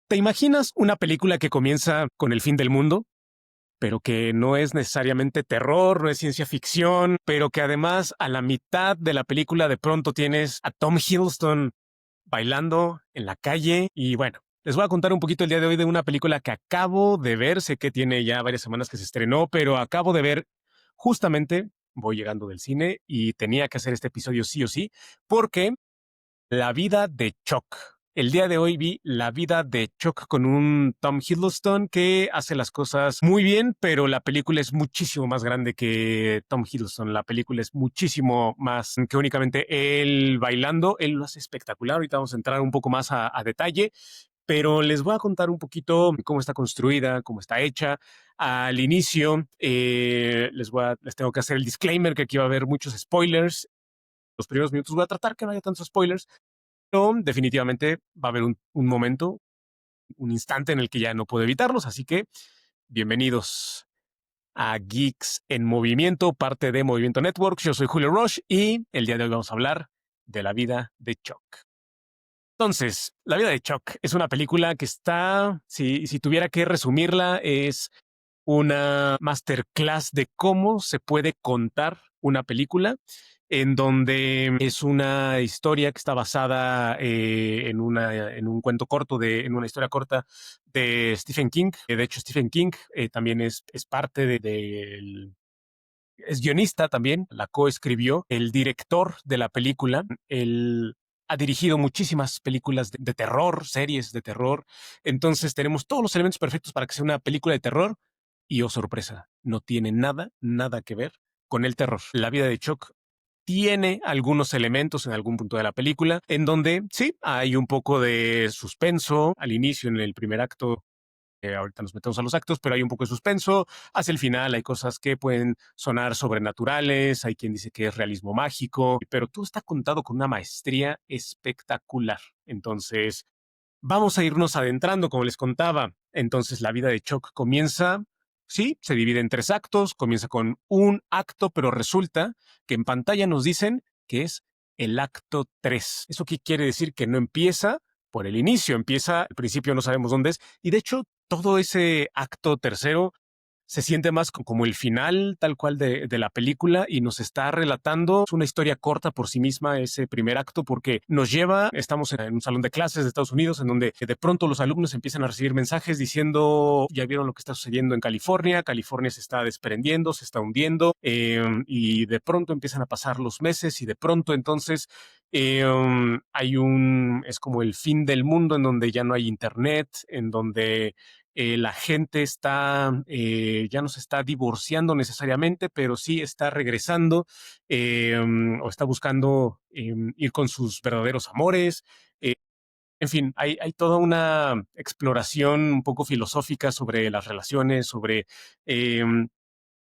¿Te imaginas una película que comienza con el fin del mundo, pero que no es necesariamente terror, no es ciencia ficción, pero que además a la mitad de la película de pronto tienes a Tom Hiddleston bailando en la calle? Y bueno, les voy a contar un poquito el día de hoy de una película que acabo de ver. Sé que tiene ya varias semanas que se estrenó, pero acabo de ver justamente, voy llegando del cine y tenía que hacer este episodio sí o sí, porque La vida de Chuck. El día de hoy vi La vida de Chuck con un Tom Hiddleston que hace las cosas muy bien, pero la película es muchísimo más grande que Tom Hiddleston. La película es muchísimo más que únicamente él bailando. Él lo hace espectacular. Ahorita vamos a entrar un poco más a detalle, pero les voy a contar un poquito cómo está construida, cómo está hecha. Al inicio, les tengo que hacer el disclaimer que aquí va a haber muchos spoilers. Los primeros minutos voy a tratar que no haya tantos spoilers, pero definitivamente va a haber un momento, un instante en el que ya no puedo evitarlos. Así que bienvenidos a Geeks en Movimiento, parte de Movimiento Networks. Yo soy Julio Roche y el día de hoy vamos a hablar de La vida de Chuck. Entonces, La vida de Chuck es una película que está, si tuviera que resumirla, es una masterclass de cómo se puede contar una película, en donde es una historia que está basada en un cuento corto, en una historia corta de Stephen King. De hecho, Stephen King también es parte es guionista también, la coescribió. El director de la película, él ha dirigido muchísimas películas de terror, series de terror. Entonces tenemos todos los elementos perfectos para que sea una película de terror. Y oh sorpresa, no tiene nada que ver con el terror. La vida de Chuck tiene algunos elementos en algún punto de la película en donde sí hay un poco de suspenso al inicio, en el primer acto. Ahorita nos metemos a los actos, pero hay un poco de suspenso. Hacia el final hay cosas que pueden sonar sobrenaturales, hay quien dice que es realismo mágico, pero todo está contado con una maestría espectacular. Entonces, vamos a irnos adentrando, como les contaba. Entonces, la vida de Chuck comienza, sí, se divide en tres actos, comienza con un acto, pero resulta que en pantalla nos dicen que es el acto 3. ¿Eso qué quiere decir? Que no empieza por el inicio, empieza al principio, no sabemos dónde es, y de hecho, todo ese acto tercero se siente más como el final tal cual de la película, y nos está relatando una historia corta por sí misma ese primer acto, porque nos lleva, estamos en un salón de clases de Estados Unidos en donde de pronto los alumnos empiezan a recibir mensajes diciendo: ya vieron lo que está sucediendo en California, California se está desprendiendo, se está hundiendo, y de pronto empiezan a pasar los meses y de pronto entonces es como el fin del mundo, en donde ya no hay internet, en donde la gente ya no se está divorciando necesariamente, pero sí está regresando, o está buscando ir con sus verdaderos amores. Eh, en fin, hay toda una exploración un poco filosófica sobre las relaciones, sobre eh,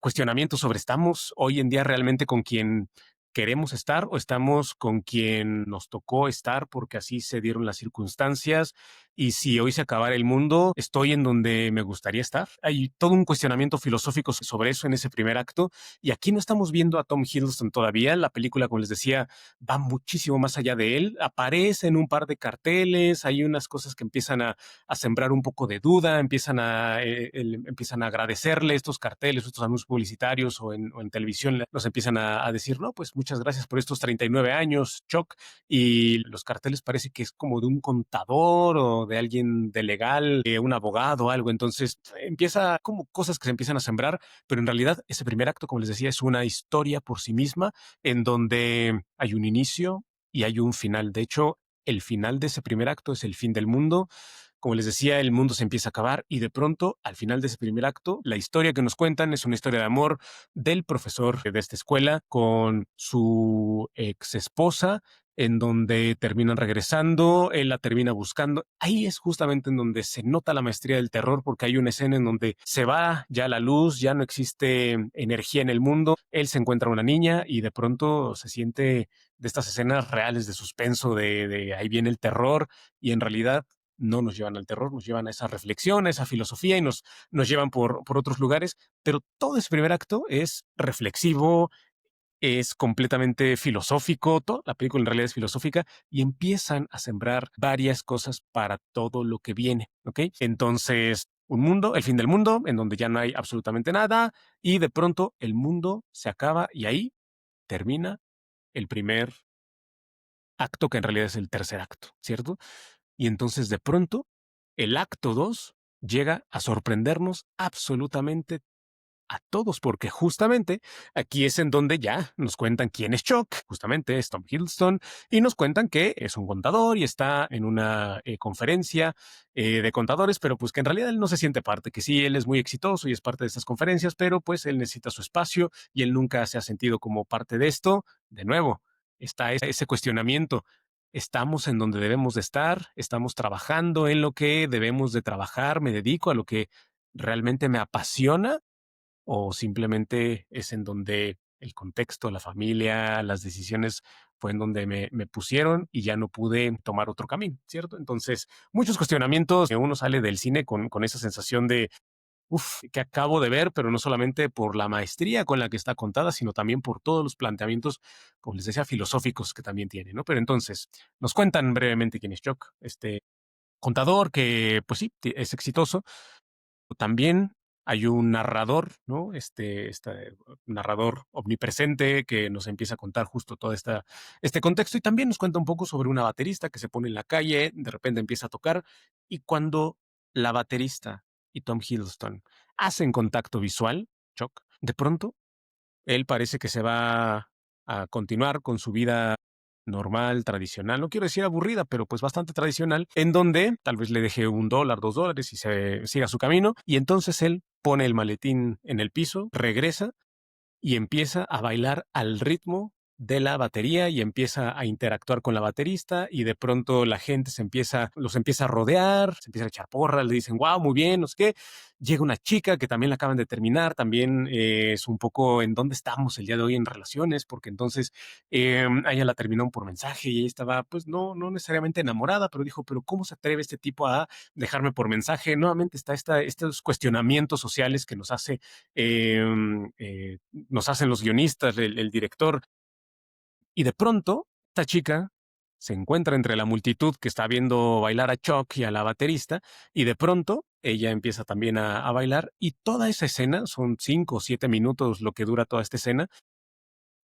cuestionamientos sobre: ¿estamos hoy en día realmente con quien queremos estar o estamos con quien nos tocó estar porque así se dieron las circunstancias? Y si hoy se acabara el mundo, ¿estoy en donde me gustaría estar? Hay todo un cuestionamiento filosófico sobre eso en ese primer acto. Y aquí no estamos viendo a Tom Hiddleston todavía. La película, como les decía, va muchísimo más allá de él. Aparece en un par de carteles, hay unas cosas que empiezan a sembrar un poco de duda, empiezan a agradecerle estos carteles, estos anuncios publicitarios, o en televisión nos empiezan a decir: no, pues muchas gracias por estos 39 años, Chuck. Y los carteles parece que es como de un contador o de alguien de legal, un abogado o algo. Entonces empieza como cosas que se empiezan a sembrar, pero en realidad ese primer acto, como les decía, es una historia por sí misma, en donde hay un inicio y hay un final. De hecho, el final de ese primer acto es el fin del mundo. Como les decía, el mundo se empieza a acabar y de pronto, al final de ese primer acto, la historia que nos cuentan es una historia de amor del profesor de esta escuela con su ex esposa, en donde terminan regresando, él la termina buscando. Ahí es justamente en donde se nota la maestría del terror, porque hay una escena en donde se va ya la luz, ya no existe energía en el mundo, él se encuentra una niña y de pronto se siente de estas escenas reales de suspenso, de ahí viene el terror, y en realidad no nos llevan al terror, nos llevan a esa reflexión, a esa filosofía, y nos llevan por otros lugares, pero todo ese primer acto es reflexivo, es completamente filosófico, toda la película en realidad es filosófica y empiezan a sembrar varias cosas para todo lo que viene, ¿ok? Entonces, un mundo, el fin del mundo, en donde ya no hay absolutamente nada y de pronto el mundo se acaba y ahí termina el primer acto, que en realidad es el tercer acto, ¿cierto? Y entonces de pronto el acto 2 llega a sorprendernos absolutamente a todos, porque justamente aquí es en donde ya nos cuentan quién es Chuck, justamente es Tom Hiddleston, y nos cuentan que es un contador y está en una conferencia de contadores, pero pues que en realidad él no se siente parte, que sí, él es muy exitoso y es parte de estas conferencias, pero pues él necesita su espacio y él nunca se ha sentido como parte de esto. De nuevo, está ese cuestionamiento. Estamos en donde debemos de estar, estamos trabajando en lo que debemos de trabajar, me dedico a lo que realmente me apasiona o simplemente es en donde el contexto, la familia, las decisiones fue en donde me pusieron y ya no pude tomar otro camino, ¿cierto? Entonces, muchos cuestionamientos, uno sale del cine con esa sensación de, uff, que acabo de ver, pero no solamente por la maestría con la que está contada, sino también por todos los planteamientos, como les decía, filosóficos que también tiene, ¿no? Pero entonces, nos cuentan brevemente quién es Chuck, este contador que, pues sí, es exitoso, también hay un narrador, ¿no? Este narrador omnipresente que nos empieza a contar justo todo este contexto y también nos cuenta un poco sobre una baterista que se pone en la calle, de repente empieza a tocar y cuando la baterista y Tom Hiddleston hacen contacto visual, Chuck, de pronto él parece que se va a continuar con su vida normal, tradicional, no quiero decir aburrida, pero pues bastante tradicional, en donde tal vez le deje $1, $2 y se siga su camino. Y entonces él pone el maletín en el piso, regresa y empieza a bailar al ritmo de la batería y empieza a interactuar con la baterista y de pronto la gente los empieza a rodear, se empieza a echar porras, le dicen, wow, muy bien, no sé qué. Llega una chica que también la acaban de terminar, también es un poco en dónde estamos el día de hoy en relaciones, porque entonces a ella la terminó por mensaje y ella estaba, pues no necesariamente enamorada, pero dijo, pero ¿cómo se atreve este tipo a dejarme por mensaje? Nuevamente está estos cuestionamientos sociales que eh, nos hacen los guionistas, el director, y de pronto esta chica se encuentra entre la multitud que está viendo bailar a Chuck y a la baterista, y de pronto ella empieza también a bailar, y toda esa escena, son 5 o 7 minutos lo que dura toda esta escena,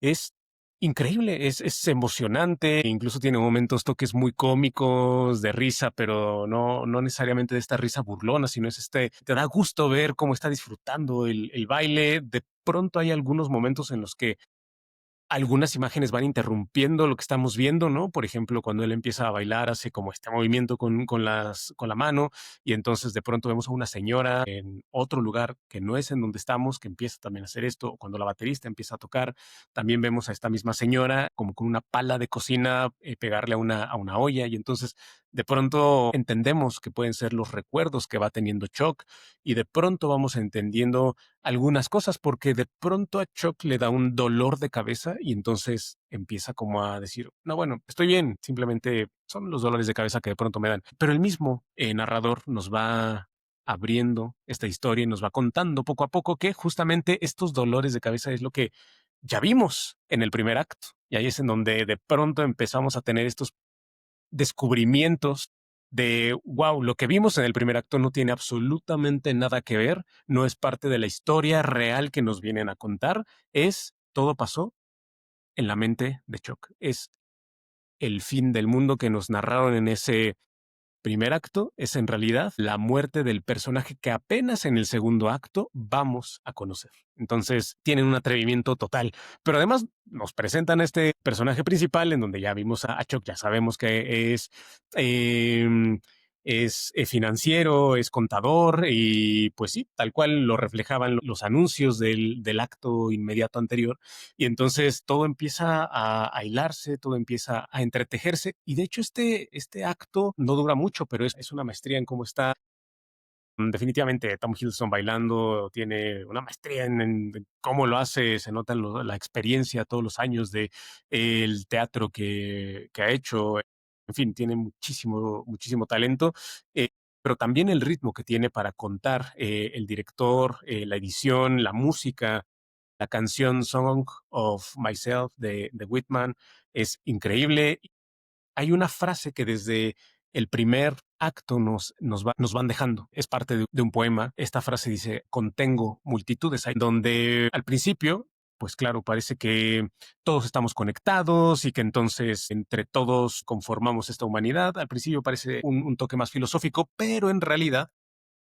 es increíble, es emocionante, incluso tiene momentos, toques muy cómicos, de risa, pero no necesariamente de esta risa burlona, sino te da gusto ver cómo está disfrutando el baile. De pronto hay algunos momentos en los que algunas imágenes van interrumpiendo lo que estamos viendo, ¿no? Por ejemplo, cuando él empieza a bailar, hace como este movimiento con la mano y entonces de pronto vemos a una señora en otro lugar que no es en donde estamos, que empieza también a hacer esto. O cuando la baterista empieza a tocar, también vemos a esta misma señora como con una pala de cocina pegarle a una olla y entonces de pronto entendemos que pueden ser los recuerdos que va teniendo Chuck y de pronto vamos entendiendo algunas cosas, porque de pronto a Chuck le da un dolor de cabeza y entonces empieza como a decir, no, bueno, estoy bien, simplemente son los dolores de cabeza que de pronto me dan. Pero el mismo narrador nos va abriendo esta historia y nos va contando poco a poco que justamente estos dolores de cabeza es lo que ya vimos en el primer acto. Y ahí es en donde de pronto empezamos a tener estos descubrimientos de, wow, lo que vimos en el primer acto no tiene absolutamente nada que ver, no es parte de la historia real que nos vienen a contar, todo pasó en la mente de Chuck. Es el fin del mundo que nos narraron en ese primer acto, es en realidad la muerte del personaje que apenas en el segundo acto vamos a conocer. Entonces tienen un atrevimiento total, pero además nos presentan a este personaje principal en donde ya vimos a Chuck, ya sabemos que eh, es financiero, es contador y pues sí, tal cual lo reflejaban los anuncios del acto inmediato anterior. Y entonces todo empieza a hilarse, todo empieza a entretejerse. Y de hecho este acto no dura mucho, pero es una maestría en cómo está. Definitivamente Tom Hiddleston bailando tiene una maestría en cómo lo hace, se nota la experiencia, todos los años de el teatro que ha hecho. En fin, tiene muchísimo talento, pero también el ritmo que tiene para contar el director, la edición, la música, La canción Song of Myself de Whitman es increíble. Hay una frase que desde el primer acto nos van dejando. Es parte de un poema. Esta frase dice, contengo multitudes, ahí, donde al principio, pues claro, parece que todos estamos conectados y que entonces entre todos conformamos esta humanidad. Al principio parece un toque más filosófico, pero en realidad,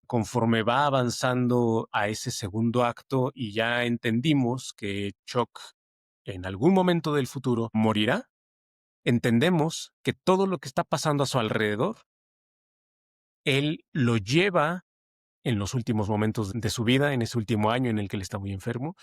conforme va avanzando a ese segundo acto y ya entendimos que Chuck en algún momento del futuro morirá, entendemos que todo lo que está pasando a su alrededor, él lo lleva en los últimos momentos de su vida, en ese último año en el que él está muy enfermo.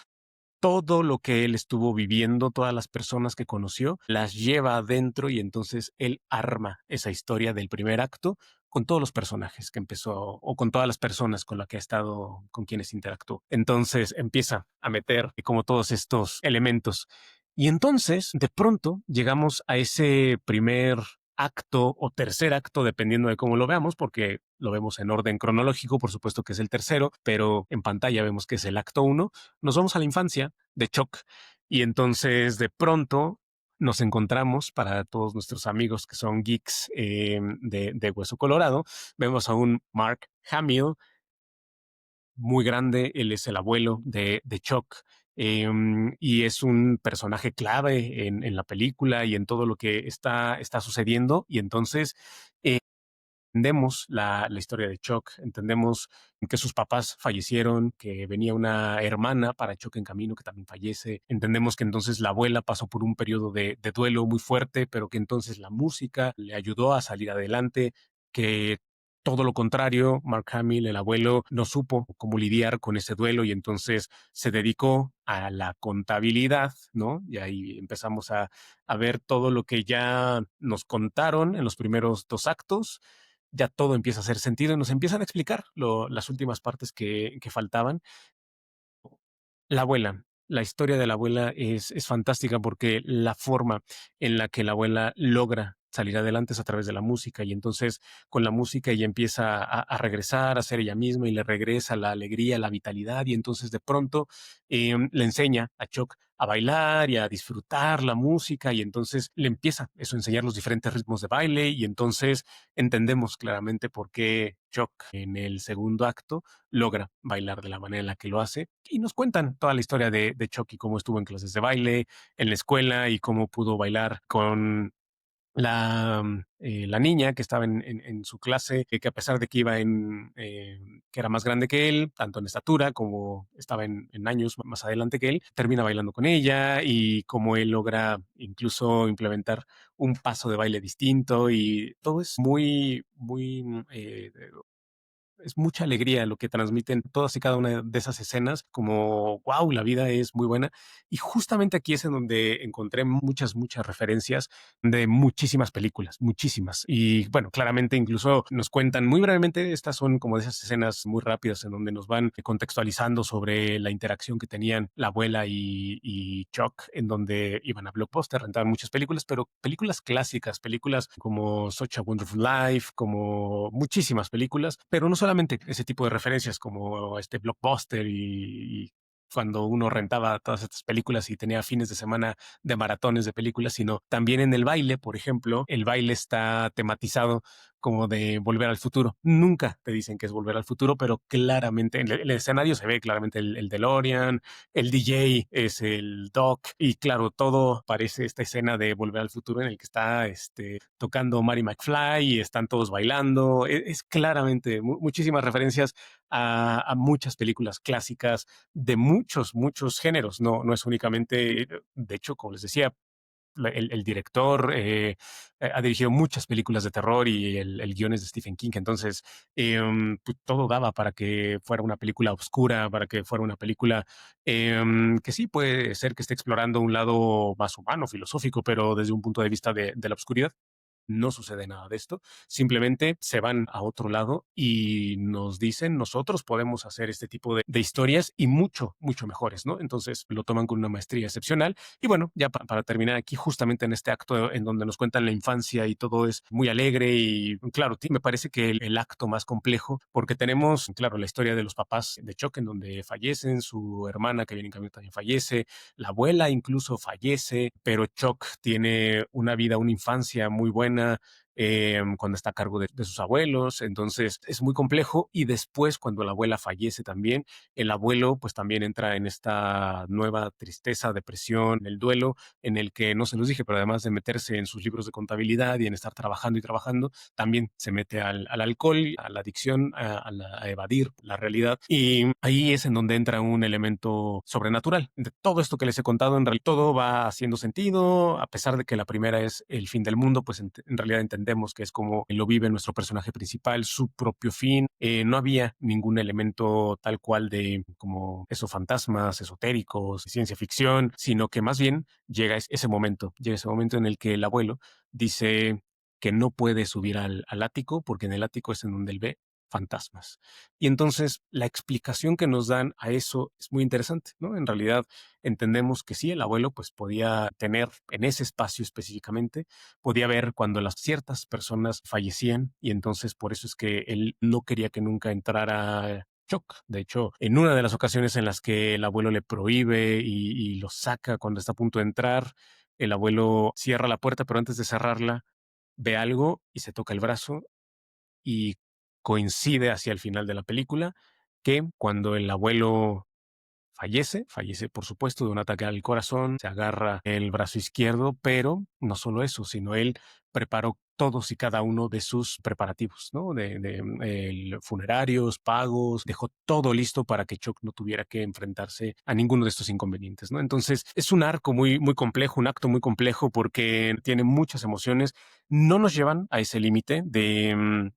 Todo lo que él estuvo viviendo, todas las personas que conoció, las lleva adentro y entonces él arma esa historia del primer acto con todos los personajes que empezó o con todas las personas con las que ha estado, con quienes interactuó. Entonces empieza a meter como todos estos elementos. Y entonces, de pronto, llegamos a ese primer acto o tercer acto, dependiendo de cómo lo veamos, porque lo vemos en orden cronológico, por supuesto que es el tercero, pero en pantalla vemos que es el acto uno. Nos vamos a la infancia de Chuck y entonces de pronto nos encontramos, para todos nuestros amigos que son geeks de Hueso Colorado, vemos a un Mark Hamill muy grande. Él es el abuelo de Chuck. Y es un personaje clave en la película y en todo lo que está sucediendo. Y entonces entendemos la historia de Chuck, entendemos que sus papás fallecieron, que venía una hermana para Chuck en camino que también fallece, entendemos que entonces la abuela pasó por un periodo de duelo muy fuerte, pero que entonces la música le ayudó a salir adelante, que todo lo contrario, Mark Hamill, el abuelo, no supo cómo lidiar con ese duelo y entonces se dedicó a la contabilidad, ¿no? Y ahí empezamos a ver todo lo que ya nos contaron en los primeros dos actos. Ya todo empieza a hacer sentido y nos empiezan a explicar las últimas partes que faltaban. La abuela, la historia de la abuela es fantástica porque la forma en la que la abuela logra salir adelante es a través de la música y entonces con la música ella empieza regresar a ser ella misma y le regresa la alegría, la vitalidad y entonces de pronto le enseña a Chuck a bailar y a disfrutar la música y entonces le empieza eso a enseñar los diferentes ritmos de baile y entonces entendemos claramente por qué Chuck en el segundo acto logra bailar de la manera en la que lo hace. Y nos cuentan toda la historia de Chucky, cómo estuvo en clases de baile, en la escuela y cómo pudo bailar con la niña que estaba en su clase, que a pesar de que iba que era más grande que él, tanto en estatura como estaba en años más adelante que él, termina bailando con ella y cómo él logra incluso implementar un paso de baile distinto y todo es es mucha alegría lo que transmiten todas y cada una de esas escenas, como, wow, la vida es muy buena. Y justamente aquí es en donde encontré muchas referencias de muchísimas películas, muchísimas. Y bueno, claramente incluso nos cuentan muy brevemente, estas son como de esas escenas muy rápidas en donde nos van contextualizando sobre la interacción que tenían la abuela y Chuck, en donde iban a Blockbuster, rentaban muchas películas, pero películas clásicas, películas como Such a Wonderful Life, como muchísimas películas, pero no solamente ese tipo de referencias como este Blockbuster y cuando uno rentaba todas estas películas y tenía fines de semana de maratones de películas, sino también en el baile, por ejemplo, el baile está tematizado como de Volver al Futuro. Nunca te dicen que es Volver al Futuro, pero claramente en el escenario se ve claramente el DeLorean, el DJ es el Doc y claro, todo parece esta escena de Volver al Futuro en el que está tocando Mary McFly y están todos bailando. Es claramente muchísimas referencias a muchas películas clásicas de muchos géneros. No es únicamente, de hecho, como les decía, el director ha dirigido muchas películas de terror y el guion es de Stephen King, entonces pues, todo daba para que fuera una película oscura, para que fuera una película que sí puede ser que esté explorando un lado más humano, filosófico, pero desde un punto de vista de la oscuridad. no sucede nada de esto, simplemente se van a otro lado y nos dicen, nosotros podemos hacer este tipo de historias y mucho, mucho mejores, ¿no? Entonces lo toman con una maestría excepcional. Y bueno, ya para terminar aquí, justamente en este acto en donde nos cuentan la infancia y todo es muy alegre y claro, me parece que el acto más complejo, porque tenemos, claro, la historia de los papás de Chuck en donde fallecen, su hermana que viene en camino también fallece, la abuela incluso fallece, pero Chuck tiene una vida, una infancia muy buena, cuando está a cargo de sus abuelos, entonces es muy complejo y después cuando la abuela fallece también, el abuelo pues también entra en esta nueva tristeza, depresión, el duelo, en el que no se los dije, pero además de meterse en sus libros de contabilidad y en estar trabajando y trabajando, también se mete al alcohol, a la adicción, a evadir la realidad. Y ahí es en donde entra un elemento sobrenatural. De todo esto que les he contado, en realidad todo va haciendo sentido, a pesar de que la primera es el fin del mundo, pues en realidad entendemos que es como lo vive nuestro personaje principal, su propio fin. No había ningún elemento tal cual de como eso, fantasmas esotéricos, ciencia ficción, sino que más bien llega ese momento en el que el abuelo dice que no puede subir al ático porque en el ático es en donde él ve fantasmas. Y entonces la explicación que nos dan a eso es muy interesante, ¿no? En realidad entendemos que sí, el abuelo pues podía tener en ese espacio específicamente, podía ver cuando las ciertas personas fallecían y entonces por eso es que él no quería que nunca entrara Chuck. De hecho, en una de las ocasiones en las que el abuelo le prohíbe y lo saca cuando está a punto de entrar, el abuelo cierra la puerta, pero antes de cerrarla ve algo y se toca el brazo y coincide hacia el final de la película que cuando el abuelo fallece por supuesto de un ataque al corazón, se agarra el brazo izquierdo, pero no solo eso, sino él preparó todos y cada uno de sus preparativos, ¿no? Funerarios, pagos, dejó todo listo para que Chuck no tuviera que enfrentarse a ninguno de estos inconvenientes, ¿no? Entonces es un arco muy, muy complejo, un acto muy complejo porque tiene muchas emociones, no nos llevan a ese límite de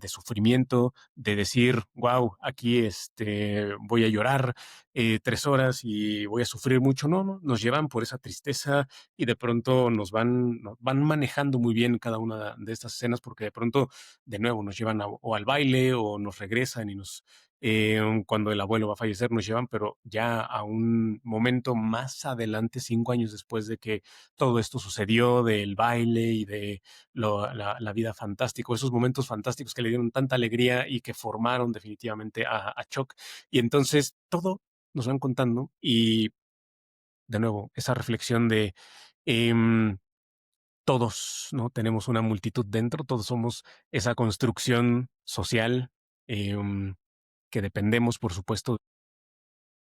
sufrimiento, de decir, wow, aquí voy a llorar 3 horas y voy a sufrir mucho. No, no, nos llevan por esa tristeza y de pronto nos van manejando muy bien cada una de estas escenas porque de pronto, de nuevo, nos llevan o al baile o nos regresan y cuando el abuelo va a fallecer, nos llevan, pero ya a un momento más adelante, 5 años después de que todo esto sucedió, del baile y de la vida fantástica, esos momentos fantásticos que le dieron tanta alegría y que formaron definitivamente a Chuck. Y entonces todo nos van contando y de nuevo, esa reflexión de em, todos, ¿no? Tenemos una multitud dentro, todos somos esa construcción social que dependemos, por supuesto,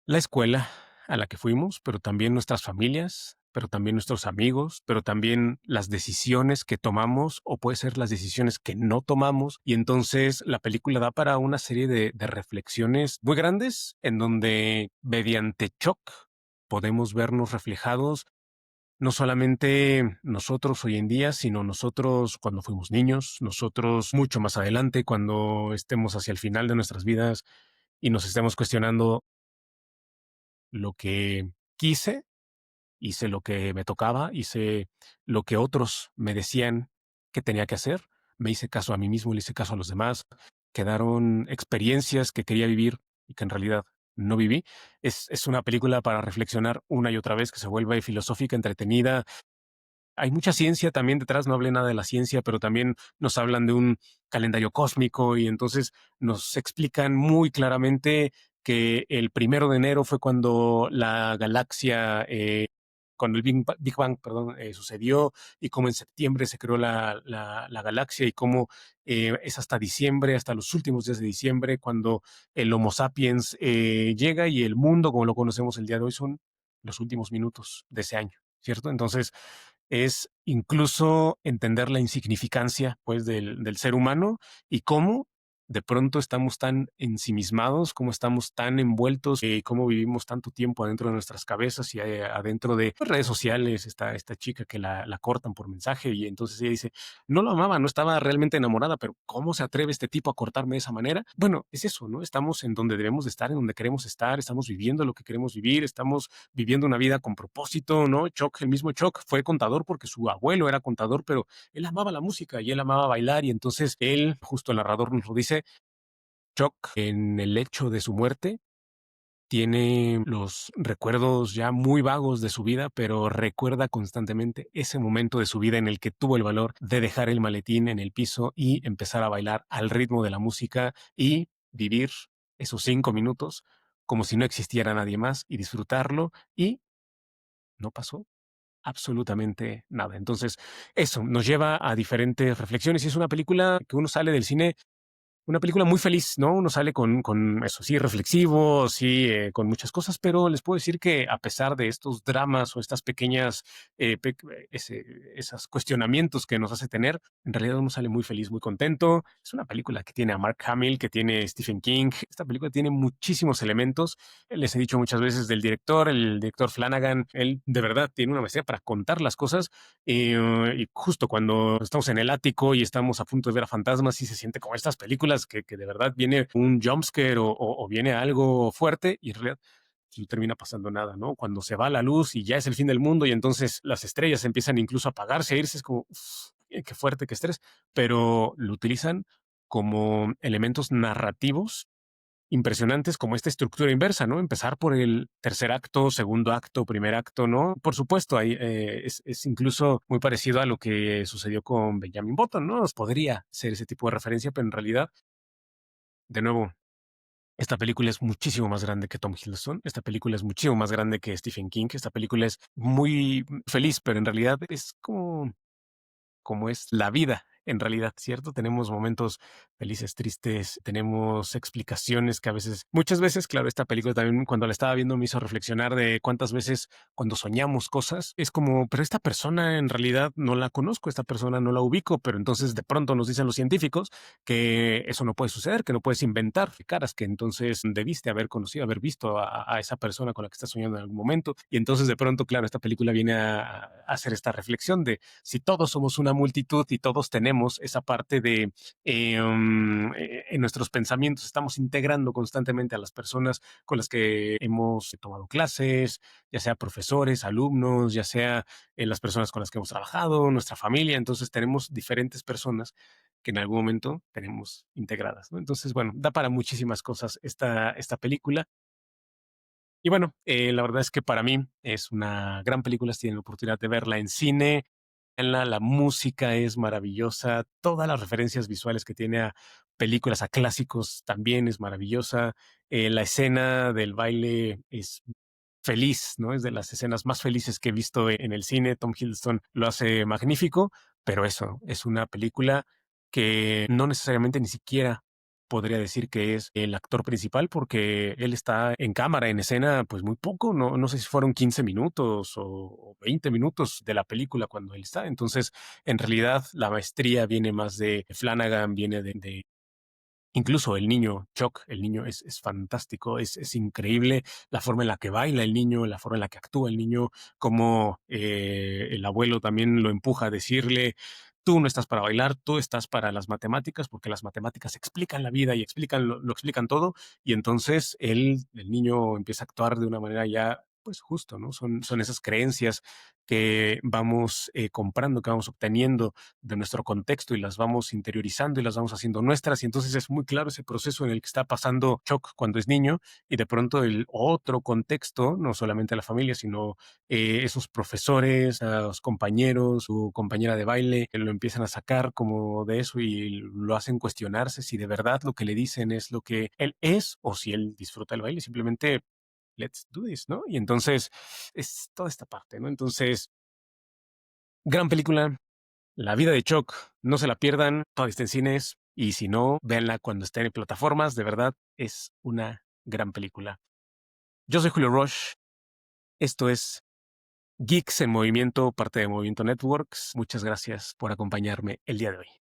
la escuela a la que fuimos, pero también nuestras familias, pero también nuestros amigos, pero también las decisiones que tomamos o puede ser las decisiones que no tomamos. Y entonces la película da para una serie de reflexiones muy grandes en donde mediante Choc podemos vernos reflejados no solamente nosotros hoy en día, sino nosotros cuando fuimos niños, nosotros mucho más adelante, cuando estemos hacia el final de nuestras vidas y nos estemos cuestionando lo que quise, hice lo que me tocaba, hice lo que otros me decían que tenía que hacer, me hice caso a mí mismo, le hice caso a los demás, quedaron experiencias que quería vivir y que en realidad no viví. Es una película para reflexionar una y otra vez, que se vuelve filosófica, entretenida, hay mucha ciencia también detrás, no hablé nada de la ciencia, pero también nos hablan de un calendario cósmico y entonces nos explican muy claramente que el 1 de enero fue cuando la galaxia, cuando el Big Bang, perdón, sucedió y cómo en septiembre se creó la galaxia y cómo es hasta diciembre, hasta los últimos días de diciembre, cuando el Homo sapiens llega y el mundo como lo conocemos el día de hoy son los últimos minutos de ese año, ¿cierto? Entonces, es incluso entender la insignificancia, pues, del ser humano y cómo de pronto estamos tan ensimismados, cómo estamos tan envueltos, cómo vivimos tanto tiempo adentro de nuestras cabezas y adentro de pues, redes sociales, esta chica que la cortan por mensaje y entonces ella dice, no lo amaba, no estaba realmente enamorada, pero ¿cómo se atreve este tipo a cortarme de esa manera? Bueno, es eso, ¿no? Estamos en donde debemos de estar, en donde queremos estar, estamos viviendo lo que queremos vivir, estamos viviendo una vida con propósito, ¿no? Chuck, el mismo Chuck, fue contador porque su abuelo era contador, pero él amaba la música y él amaba bailar y entonces él, justo el narrador nos lo dice, Chuck, en el hecho de su muerte, tiene los recuerdos ya muy vagos de su vida, pero recuerda constantemente ese momento de su vida en el que tuvo el valor de dejar el maletín en el piso y empezar a bailar al ritmo de la música y vivir esos 5 minutos como si no existiera nadie más y disfrutarlo y no pasó absolutamente nada. Entonces, eso nos lleva a diferentes reflexiones y es una película que uno sale del cine una película muy feliz, ¿no? Uno sale con eso, sí, reflexivo, sí, con muchas cosas, pero les puedo decir que a pesar de estos dramas o estas pequeñas, esos cuestionamientos que nos hace tener, en realidad uno sale muy feliz, muy contento. Es una película que tiene a Mark Hamill, que tiene Stephen King. Esta película tiene muchísimos elementos. Les he dicho muchas veces del director, el director Flanagan, él de verdad tiene una maestría para contar las cosas y justo cuando estamos en el ático y estamos a punto de ver a fantasmas, sí se siente como estas películas que de verdad viene un jumpscare o viene algo fuerte y en realidad no termina pasando nada, ¿no? Cuando se va la luz y ya es el fin del mundo y entonces las estrellas empiezan incluso a apagarse, a irse, es como, uf, qué fuerte, qué estrés, pero lo utilizan como elementos narrativos impresionantes como esta estructura inversa, ¿no? Empezar por el tercer acto, segundo acto, primer acto, ¿no? Por supuesto, ahí, es incluso muy parecido a lo que sucedió con Benjamin Button, ¿no? Podría ser ese tipo de referencia, pero en realidad, de nuevo, esta película es muchísimo más grande que Tom Hiddleston, esta película es muchísimo más grande que Stephen King, esta película es muy feliz, pero en realidad es como es la vida en realidad, ¿cierto? Tenemos momentos felices, tristes, tenemos explicaciones que a veces, muchas veces, claro, esta película también cuando la estaba viendo me hizo reflexionar de cuántas veces cuando soñamos cosas es como, pero esta persona en realidad no la conozco, esta persona no la ubico, pero entonces de pronto nos dicen los científicos que eso no puede suceder, que no puedes inventar caras que entonces debiste haber conocido, haber visto a esa persona con la que estás soñando en algún momento. Y entonces de pronto, claro, esta película viene a hacer esta reflexión de si todos somos una multitud y todos tenemos esa parte de en nuestros pensamientos estamos integrando constantemente a las personas con las que hemos tomado clases, ya sea profesores, alumnos, ya sea las personas con las que hemos trabajado, nuestra familia. Entonces tenemos diferentes personas que en algún momento tenemos integradas, ¿no? Entonces, bueno, da para muchísimas cosas esta película. Y bueno, la verdad es que para mí es una gran película, si tienen la oportunidad de verla en cine, la música es maravillosa, todas las referencias visuales que tiene a películas, a clásicos también es maravillosa, la escena del baile es feliz, ¿no? Es de las escenas más felices que he visto en el cine. Tom Hiddleston lo hace magnífico, pero eso, es una película que no necesariamente ni siquiera podría decir que es el actor principal porque él está en cámara, en escena, pues muy poco, no sé si fueron 15 minutos o 20 minutos de la película cuando él está. Entonces, en realidad, la maestría viene más de Flanagan, viene de incluso el niño, Chuck, el niño es fantástico, es increíble la forma en la que baila el niño, la forma en la que actúa el niño, como el abuelo también lo empuja a decirle, tú no estás para bailar, tú estás para las matemáticas, porque las matemáticas explican la vida y explican lo explican todo, y entonces el niño empieza a actuar de una manera ya, pues justo, ¿no? Son esas creencias que vamos comprando, que vamos obteniendo de nuestro contexto y las vamos interiorizando y las vamos haciendo nuestras. Y entonces es muy claro ese proceso en el que está pasando Chuck cuando es niño y de pronto el otro contexto, no solamente la familia, sino esos profesores, a los compañeros, su compañera de baile, que lo empiezan a sacar como de eso y lo hacen cuestionarse si de verdad lo que le dicen es lo que él es o si él disfruta el baile, simplemente let's do this, ¿no? Y entonces es toda esta parte, ¿no? Entonces, gran película, la vida de Chuck, no se la pierdan, todavía está en cines y si no, véanla cuando esté en plataformas, de verdad es una gran película. Yo soy Julio Roche, esto es Geeks en Movimiento, parte de Movimiento Networks. Muchas gracias por acompañarme el día de hoy.